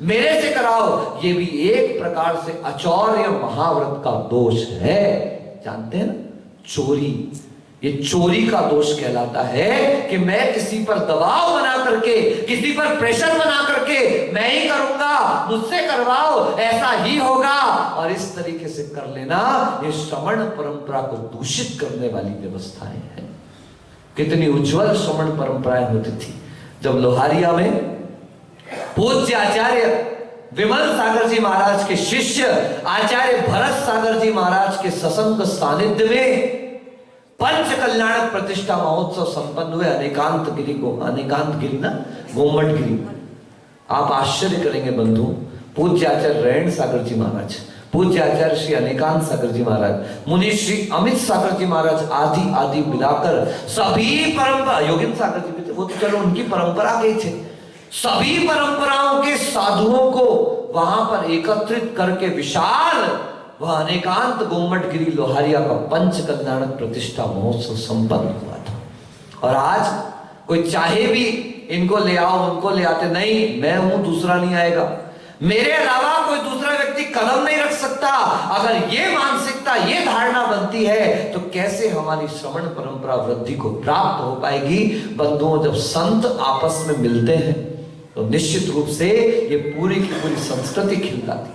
मेरे से कराओ। ये भी एक प्रकार से आचार्य महाव्रत का दोष है। जानते हैं ना, चोरी, ये चोरी का दोष कहलाता है कि मैं किसी पर दबाव बना करके, किसी पर प्रेशर बना करके मैं ही करूंगा, मुझसे करवाओ, ऐसा ही होगा, और इस तरीके से कर लेना, ये श्रमण परंपरा को दूषित करने वाली व्यवस्थाएं हैं। कितनी उज्जवल श्रमण परंपराएं होती थी। जब लोहारिया में पूज्य आचार्य विमल सागर जी महाराज के शिष्य आचार्य भरत सागर जी महाराज के ससंग सानिध्य में पंच कल्याणक प्रतिष्ठा महोत्सव संपन्न हुए अनेकांत गिरी ना, गोमट गिरी। आप आश्चर्य करेंगे बंधु, पूज्य आचार्य रेण सागर जी महाराज, पूज्य आचार्य श्री अनेकांत सागर जी महाराज, मुनि श्री अमित सागर जी महाराज आदि आदि मिलाकर सभी परंपरा, योगिंद्र सागर जी भी थे, वो तो चलो उनकी परंपरा के थे, सभी परंपराओं के साधुओं को वहां पर एकत्रित करके विशाल वह अनेकांत गोमट गिरी लोहारिया का पंच कल्याणक प्रतिष्ठा महोत्सव संपन्न हुआ था। और आज कोई चाहे भी इनको ले आओ उनको ले आते, नहीं मैं हूं दूसरा नहीं आएगा, मेरे अलावा कोई दूसरा व्यक्ति कदम नहीं रख सकता। अगर ये मानसिकता, ये धारणा बनती है तो कैसे हमारी श्रवण परंपरा वृद्धि को प्राप्त हो पाएगी। बंधुओं, जब संत आपस में मिलते हैं तो निश्चित रूप से ये पूरी की पूरी संस्कृति खिल जाती है।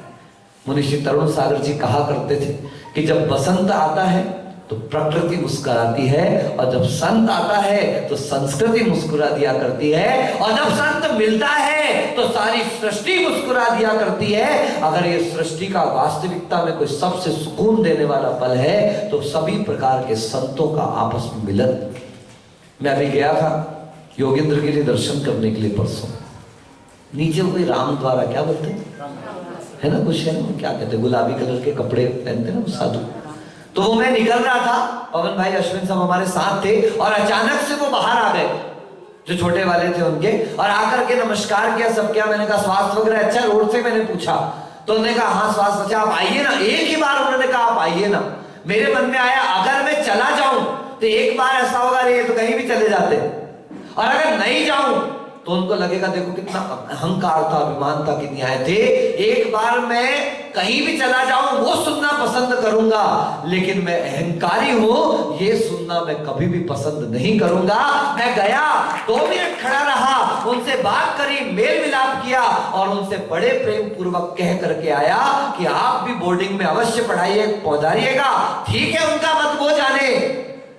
मुनि श्री तरुण सागर जी कहा करते थे कि जब बसंत आता है तो प्रकृति मुस्कुराती है, और जब संत आता है तो संस्कृति मुस्कुरा दिया करती है, और जब संत मिलता है तो सारी सृष्टि मुस्कुरा दिया करती है। अगर ये सृष्टि का वास्तविकता में कोई सबसे सुकून देने वाला पल है तो सभी प्रकार के संतों का आपस में मिलन। मैं अभी गया था योगेंद्र के लिए दर्शन करने के लिए परसों, नीचे कोई राम द्वारा क्या बोलते है ना, कुछ है ना, क्या कहते हैं, गुलाबी कलर के कपड़े पहनते ना साधु। तो वो मैं निकल रहा था, पवन भाई अश्विन सब हमारे साथ थे, और अचानक से वो बाहर आ गए जो छोटे वाले थे उनके, और आकर के नमस्कार किया, सब किया। मैंने कहा स्वास्थ्य वगैरह अच्छा, रोड से मैंने पूछा तो उन्होंने कहा हाँ स्वास्थ्य अच्छा, आप आइए ना। एक ही बार उन्होंने कहा आप आइए ना। मेरे मन में आया अगर मैं चला जाऊं तो एक बार ऐसा होगा अरे तो कहीं भी चले जाते, और अगर नहीं जाऊं तो उनको लगेगा देखो कितना अहंकार था, अभिमान था, कितनी आए थे। एक बार मैं कहीं भी चला जाऊं वो सुनना पसंद करूंगा, लेकिन मैं अहंकारी हूं, ये सुनना मैं कभी भी पसंद नहीं करूंगा। मैं गया, 2 मिनट खड़ा रहा, उनसे बात करी, मेल मिलाप किया, और उनसे बड़े प्रेम पूर्वक कह करके आया कि आप भी बोर्डिंग में अवश्य पढ़ाइए पहुंचाइएगा। ठीक है, उनका मत वो जाने,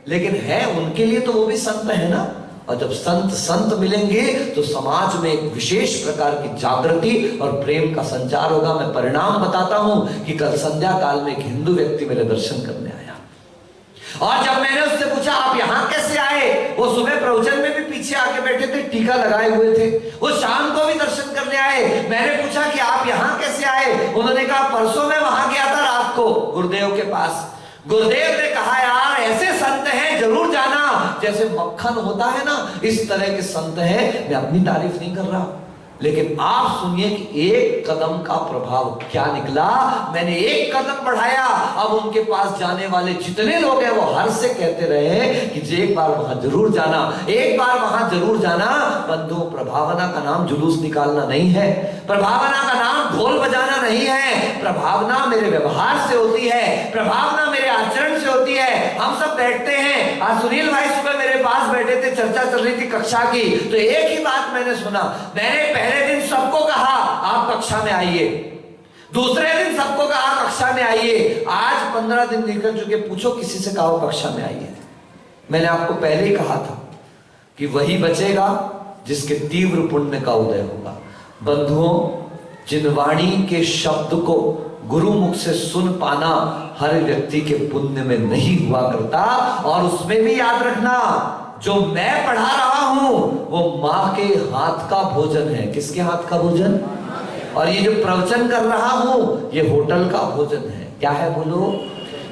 लेकिन है उनके लिए तो वो भी संत है ना। और जब संत संत मिलेंगे तो समाज में एक विशेष प्रकार की जागृति और प्रेम का संचार होगा। मैं परिणाम बताता हूं कि कल संध्या काल में एक हिंदू व्यक्ति मेरे दर्शन करने आया, और जब मैंने उससे पूछा आप यहां कैसे आए, वो सुबह प्रवचन में भी पीछे आके बैठे थे, टीका लगाए हुए थे, वो शाम को भी दर्शन करने आए। मैंने पूछा कि आप यहां कैसे आए, उन्होंने कहा परसों मैं वहां गया था रात को गुरुदेव के पास, गुरुदेव ने कहा यार ऐसे संत हैं जरूर जाना, जैसे मक्खन होता है ना इस तरह के संत हैं। मैं अपनी तारीफ नहीं कर रहा, लेकिन आप सुनिए कि एक कदम का प्रभाव क्या निकला। मैंने एक कदम बढ़ाया, अब उनके पास जाने वाले जितने लोग हैं वो हर से कहते रहे कि एक बार वहां जरूर जाना, एक बार वहां जरूर जाना। बंधुओं, प्रभावना का नाम जुलूस निकालना नहीं है, प्रभावना का नाम ढोल बजाना नहीं है। प्रभावना मेरे व्यवहार से होती है, प्रभावना मेरे आचरण से होती है। हम सब बैठते हैं, आज सुनील भाई सुबह मेरे पास बैठे थे, चर्चा चल रही थी कक्षा की, तो एक ही बात मैंने सुना। मैंने पहले दिन सबको कहा आप कक्षा में आइए, दूसरे दिन सबको कहा कक्षा में आइए, आज 15 दिन निकल चुके, पूछो किसी से कहा कक्षा में आइए। मैंने आपको पहले ही कहा था कि वही बचेगा जिसके तीव्र पुण्य का उदय होगा। बंधुओं, जिन वाणी के शब्द को गुरु मुख से सुन पाना हर व्यक्ति के पुण्य में नहीं हुआ करता, और उसमें भी याद रखना जो मैं पढ़ा रहा हूं वो मां के हाथ का भोजन है। किसके हाथ का भोजन? और ये जो प्रवचन कर रहा हूं ये होटल का भोजन है। क्या है बोलो?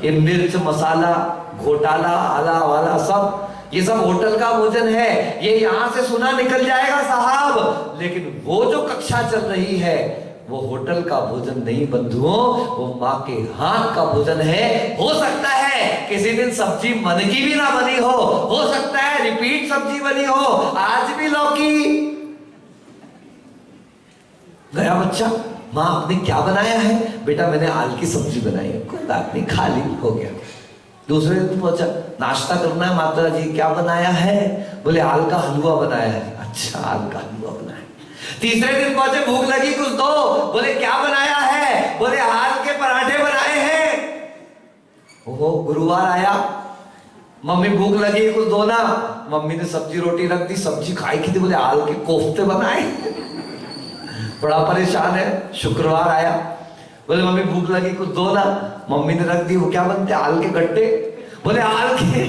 ये मिर्च मसाला घोटाला आला वाला सब, ये सब होटल का भोजन है। ये यहां से सुना निकल जाएगा साहब, लेकिन वो जो कक्षा चल रही है वो होटल का भोजन नहीं बंधुओं, वो माँ के हाथ का भोजन है। हो सकता है किसी दिन सब्जी मन की भी ना बनी हो सकता है रिपीट सब्जी बनी हो। आज भी लौकी गया बच्चा, माँ आपने क्या बनाया है? बेटा मैंने आल की सब्जी बनाई है। कोई बात नहीं, खा ली, हो गया। दूसरे दिन पहुंचा, नाश्ता करना है माता जी, क्या बनाया है? बोले आल का हलवा बनाया है। अच्छा, आल का हलवा बनाया। तीसरे दिन पहुंचे, भूख लगी कुछ दो, बोले क्या बनाया है? बोले आल के पराठे बनाए हैं। ओहो, गुरुवार आया, मम्मी भूख लगी कुछ दो ना, मम्मी ने सब्जी रोटी रख दी, सब्जी खाई की थी, बोले आल के कोफ्ते बनाए। बड़ा परेशान है। शुक्रवार आया, बोले मम्मी भूख लगी कुछ दो ना, मम्मी ने रख दी, वो क्या बनते? आल के गट्टे। बोले आल के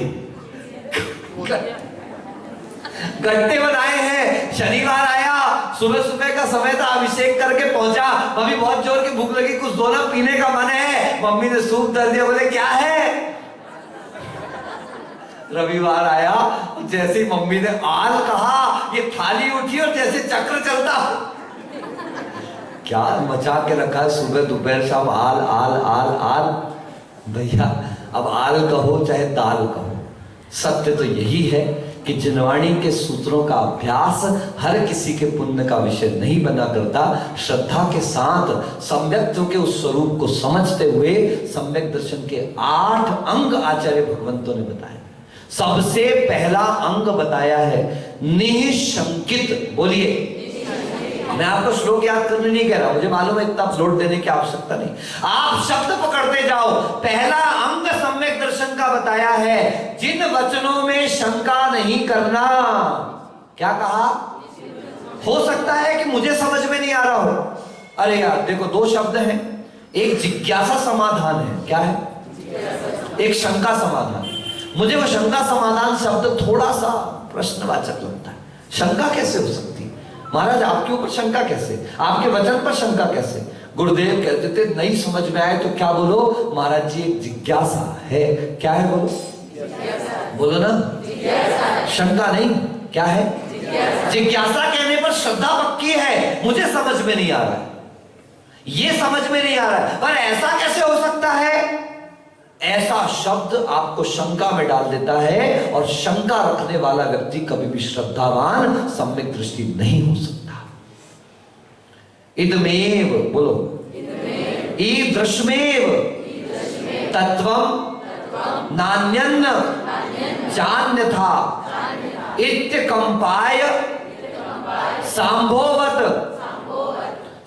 गट्टे बनाए हैं। शनिवार आया, सुबह सुबह का समय था, अभिषेक करके पहुंचा, मम्मी बहुत जोर की भूख लगी कुछ दो ना, पीने का मन है। मम्मी ने सूप धर दिया, बोले क्या है? रविवार आया, जैसे ही मम्मी ने आल कहा ये थाली उठी और जैसे चक्र चलता, क्या मचा के रखा है सुबह दोपहर शाम, आल आल आल आल। भैया अब आल कहो चाहे दाल कहो, सत्य तो यही है कि जिनवाणी के सूत्रों का अभ्यास हर किसी के पुण्य का विषय नहीं बना करता। श्रद्धा के साथ सम्यक्त्व के उस स्वरूप को समझते हुए सम्यक दर्शन के 8 अंग आचार्य भगवंतों ने बताए। सबसे पहला अंग बताया है निःशंकित, बोलिए मैं आपको श्लोक याद करने नहीं कह रहा, मुझे मालूम है इतना फ्लोट देने की आवश्यकता नहीं। आप शब्द पकड़ते जाओ। पहला अंग सम्यक दर्शन का बताया है, जिन वचनों में शंका नहीं करना। क्या कहा? हो सकता है कि मुझे समझ में नहीं आ रहा हो। अरे यार देखो, दो शब्द हैं, एक जिज्ञासा समाधान है। क्या है? एक शंका समाधान। मुझे वो शंका समाधान शब्द थोड़ा सा प्रश्नवाचक लगता है। शंका कैसे हो सकती है महाराज? आपके ऊपर शंका कैसे? आपके वचन पर शंका कैसे? गुरुदेव कहते थे नहीं समझ में आए तो क्या बोलो? महाराज जी एक जिज्ञासा है। क्या है? बोलो बोलो ना। शंका नहीं, क्या है? जिज्ञासा कहने पर श्रद्धा पक्की है, मुझे समझ में नहीं आ रहा है, ये समझ में नहीं आ रहा है। पर ऐसा कैसे हो सकता है? ऐसा शब्द आपको शंका में डाल देता है, और शंका रखने वाला व्यक्ति कभी भी श्रद्धावान सम्यक दृष्टि नहीं हो सकता। इदमेव बोलो, ईदृशमेव तत्वं नान्यन्न चान्यथा इत्यकंपाय सांभोवत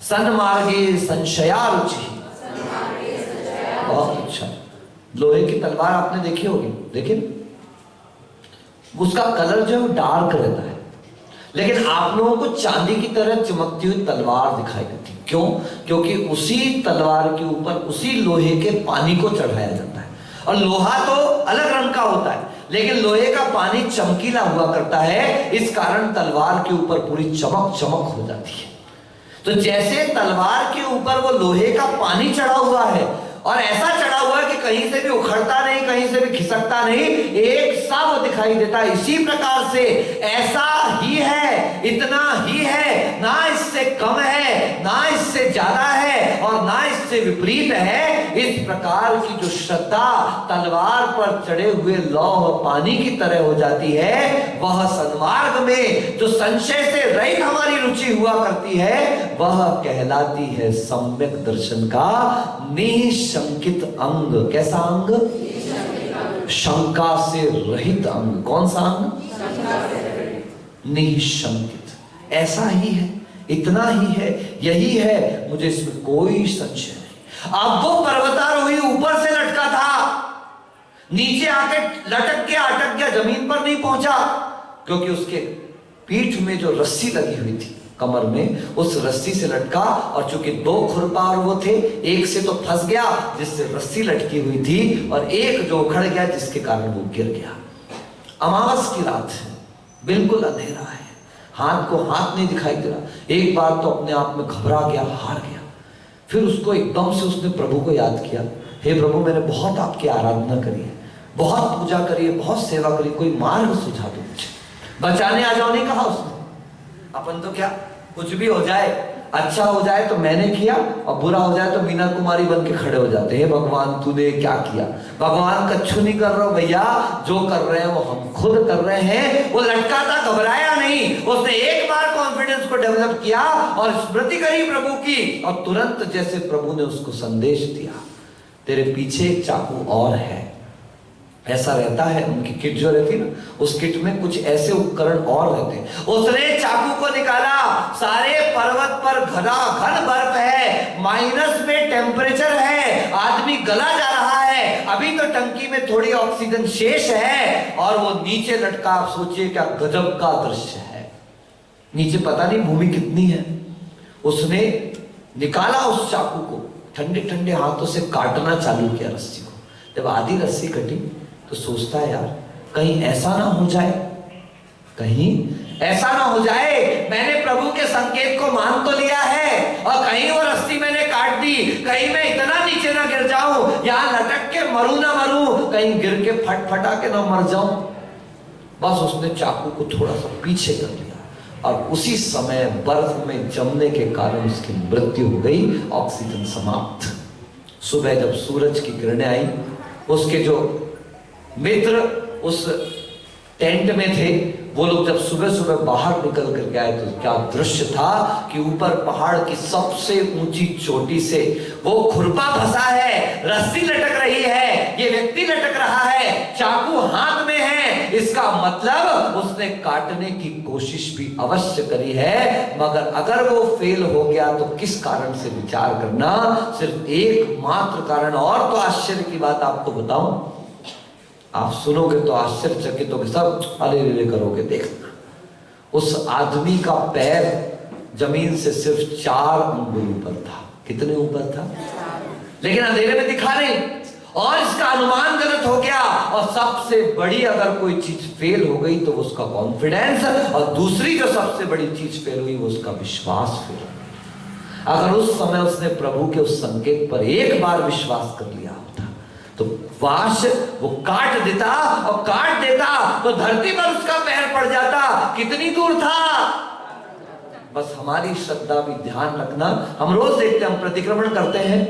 सन्मार्गे संशयारुचि। बहुत अच्छा। लोहे की तलवार आपने देखी होगी, देखिए उसका कलर जो है डार्क रहता है, लेकिन आप लोगों को चांदी की तरह चमकती हुई तलवार दिखाई देती है। क्यों? क्योंकि उसी तलवार के ऊपर उसी लोहे के पानी को चढ़ाया जाता है। और लोहा तो अलग रंग का होता है, लेकिन लोहे का पानी चमकीला हुआ करता है, इस कारण तलवार के ऊपर पूरी चमक चमक हो जाती है। तो जैसे तलवार के ऊपर वो लोहे का पानी चढ़ा हुआ है, और ऐसा चढ़ा हुआ है कि कहीं से भी उखड़ता नहीं, कहीं से भी खिसकता नहीं, एक सा वो दिखाई देता है। इसी प्रकार से ऐसा ही है, इतना ही है, ना इससे कम है, ना इससे ज्यादा है, और ना इससे विपरीत है। इस प्रकार की जो श्रद्धा तलवार पर चढ़े हुए लौह पानी की तरह हो जाती है, वह सन्मार्ग में जो संशय से रहित हमारी रुचि हुआ करती है, वह कहलाती है सम्यक दर्शन का निशंकित अंग। कैसा अंग? शंका से रहित अंग। कौन सा अंग? निशंकित। ऐसा ही है, इतना ही है, यही है, मुझे इसमें कोई संशय नहीं। अब वो पर्वतारोही ऊपर से लटका था, नीचे आके लटक गया, अटक गया, जमीन पर नहीं पहुंचा, क्योंकि उसके पीठ में जो रस्सी लगी हुई थी कमर में, उस रस्सी से लटका। और चूंकि दो खुरपार वो थे, एक से तो फंस गया जिससे रस्सी लटकी हुई थी, और एक जो उखड़ गया जिसके कारण वो गिर गया। अमावस की रात है, बिल्कुल अंधेरा है, हाथ को हाथ नहीं दिखाई दे रहा। एक बार तो अपने आप में घबरा गया, हार गया। फिर उसको एकदम से उसने प्रभु को याद किया, हे प्रभु मैंने बहुत आपकी आराधना करी है, बहुत पूजा करी है, बहुत सेवा करी, कोई मार्ग सुझा दो मुझे, बचाने आ जाओ। नहीं कहा उसने। अपन तो क्या, कुछ भी हो जाए, अच्छा हो जाए तो मैंने किया, और बुरा हो जाए तो मीना कुमारी बन के खड़े हो जाते हैं, भगवान तूने क्या किया। भगवान कछु नहीं कर रहा भैया, जो कर रहे हैं वो हम खुद कर रहे हैं। वो लटका था, घबराया नहीं, उसने एक बार कॉन्फिडेंस को डेवलप किया और स्मृति करी प्रभु की, और तुरंत जैसे प्रभु ने उसको संदेश दिया, तेरे पीछे एक चाकू और है। ऐसा रहता है, उनकी किट जो रहती ना, उस किट में कुछ ऐसे उपकरण और रहते हैं। उसने चाकू को निकाला, सारे पर्वत पर घन बर्फ है, माइनस में टेम्परेचर है, आदमी गला जा रहा है, अभी तो टंकी में थोड़ी ऑक्सीजन शेष है, और वो नीचे लटका। आप सोचिए क्या गजब का दृश्य है। नीचे पता नहीं भूमि कितनी है। उसने निकाला उस चाकू को, ठंडे ठंडे हाथों से काटना चालू किया रस्सी को। जब आधी रस्सी कटी तो सोचता है यार कहीं ऐसा ना हो जाए, कहीं ऐसा ना हो जाए, मैंने प्रभु के संकेत को मान तो लिया है, और कहीं वो रस्सी मैंने काट दी, कहीं मैं इतना नीचे ना गिर जाऊं, यहां लटक के मरूं ना मरूं, कहीं गिर के फटफटा के ना मर जाऊं। बस उसने चाकू को थोड़ा सा पीछे कर लिया, और उसी समय बर्फ में जमने के कारण उसकी मृत्यु हो गई, ऑक्सीजन समाप्त। सुबह जब सूरज की किरणें आई, उसके जो मित्र उस टेंट में थे, वो लोग जब सुबह सुबह बाहर निकल करके आए तो क्या दृश्य था कि ऊपर पहाड़ की सबसे ऊंची चोटी से वो खुरपा फंसा है, रस्सी लटक रही है, ये व्यक्ति लटक रहा है, चाकू हाथ में है, इसका मतलब उसने काटने की कोशिश भी अवश्य करी है, मगर अगर वो फेल हो गया तो किस कारण से विचार करना, सिर्फ एकमात्र कारण। और तो आश्चर्य की बात आपको बताऊं, आप सुनोगे तो आश्चर्यचकित होगे, सब अले करोगे। देखना, उस आदमी का पैर जमीन से सिर्फ 4 अंगुल ऊपर था। कितने ऊपर था? लेकिन अंधेरे में दिखा नहीं, और इसका अनुमान गलत हो गया। और सबसे बड़ी अगर कोई चीज फेल हो गई तो उसका कॉन्फिडेंस, और दूसरी जो सबसे बड़ी चीज फेल हुई वो उसका विश्वास फेल हो गया। अगर उस समय उसने प्रभु के उस संकेत पर एक बार विश्वास कर लिया होता तो वाश वो काट देता, और काट देता तो धरती पर उसका पैर पड़ जाता। कितनी दूर था? बस हमारी श्रद्धा भी ध्यान रखना। हम रोज देखते हैं, हम प्रतिक्रमण करते हैं,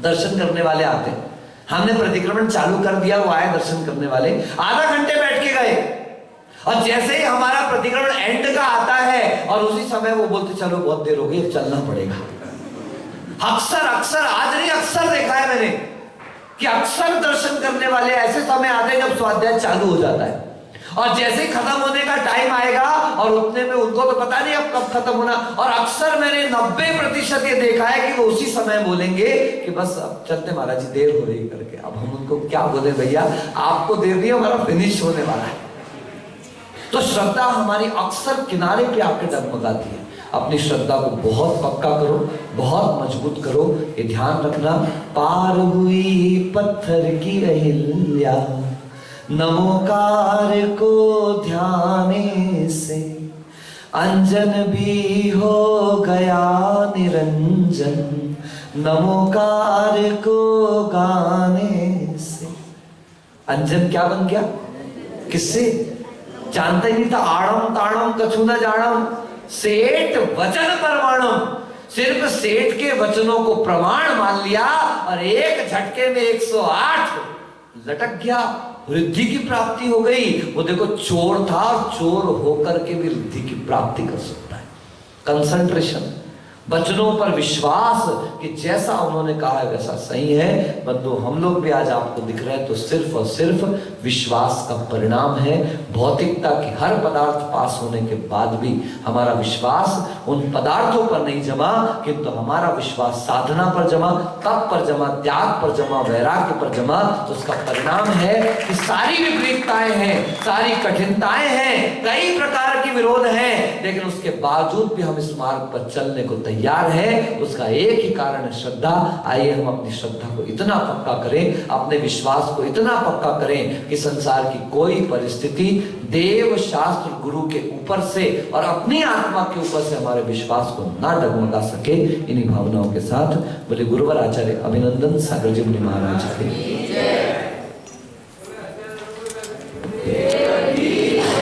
दर्शन करने वाले आते हैं। हमने प्रतिक्रमण चालू कर दिया, वो आए दर्शन करने वाले, आधा घंटे बैठ के गए, और जैसे ही हमारा प्रतिक्रमण एंड का आता है और उसी समय वो बोलते चलो बहुत देर हो गई, चलना पड़ेगा। अक्सर आज नहीं, अक्सर देखा है मैंने कि अक्सर दर्शन करने वाले ऐसे समय आते हैं जब स्वाध्याय चालू हो जाता है, और जैसे ही खत्म होने का टाइम आएगा और उतने में उनको तो पता नहीं अब कब खत्म होना, और अक्सर मैंने 90% ये देखा है कि वो उसी समय बोलेंगे कि बस अब चलते महाराज जी, देर हो रही करके। अब हम उनको क्या बोले, भैया आपको देर नहीं, हमारा फिनिश होने वाला है। तो श्रद्धा हमारी अक्सर किनारे पे आके डगमगाती है। अपनी श्रद्धा को बहुत पक्का करो, बहुत मजबूत करो। ये ध्यान रखना, पार हुई पत्थर की अहिल्या, नमोकार को ध्याने से, अंजन भी हो गया निरंजन, नमोकार को गाने से। अंजन क्या बन गया? किससे? जानता ही नहीं था। आड़म ताड़म कछु न जाड़म, सेठ वचन प्रमाणम। सिर्फ सेठ के वचनों को प्रमाण मान लिया और एक झटके में 108 लटक गया, रिद्धि की प्राप्ति हो गई। वो देखो, चोर था और चोर होकर के भी रिद्धि की प्राप्ति कर सकता है। कंसंट्रेशन, वचनों पर विश्वास कि जैसा उन्होंने कहा है वैसा सही है। बंधु, हम लोग भी आज आपको दिख रहे हैं तो सिर्फ और सिर्फ विश्वास का परिणाम है। भौतिकता की हर पदार्थ पास होने के बाद भी हमारा विश्वास उन पदार्थों पर नहीं जमा, किंतु हमारा विश्वास साधना पर जमा, तप पर जमा, त्याग पर जमा, वैराग्य पर जमा। तो उसका परिणाम है कि सारी विपरीतताएं हैं, सारी कठिनताएं हैं, कई प्रकार की विरोध हैं, लेकिन उसके बावजूद भी हम इस मार्ग पर चलने को तैयार है। उसका एक ही कारण है, श्रद्धा। आइए हम अपनी श्रद्धा को इतना पक्का करें, अपने विश्वास को इतना पक्का करें कि संसार की कोई परिस्थिति देव शास्त्र गुरु के ऊपर से और अपनी आत्मा के ऊपर से हमारे विश्वास को ना डगमगा सके। इन्हीं भावनाओं के साथ बोले गुरुवर आचार्य अभिनंदन सागर जी मुनि महाराज के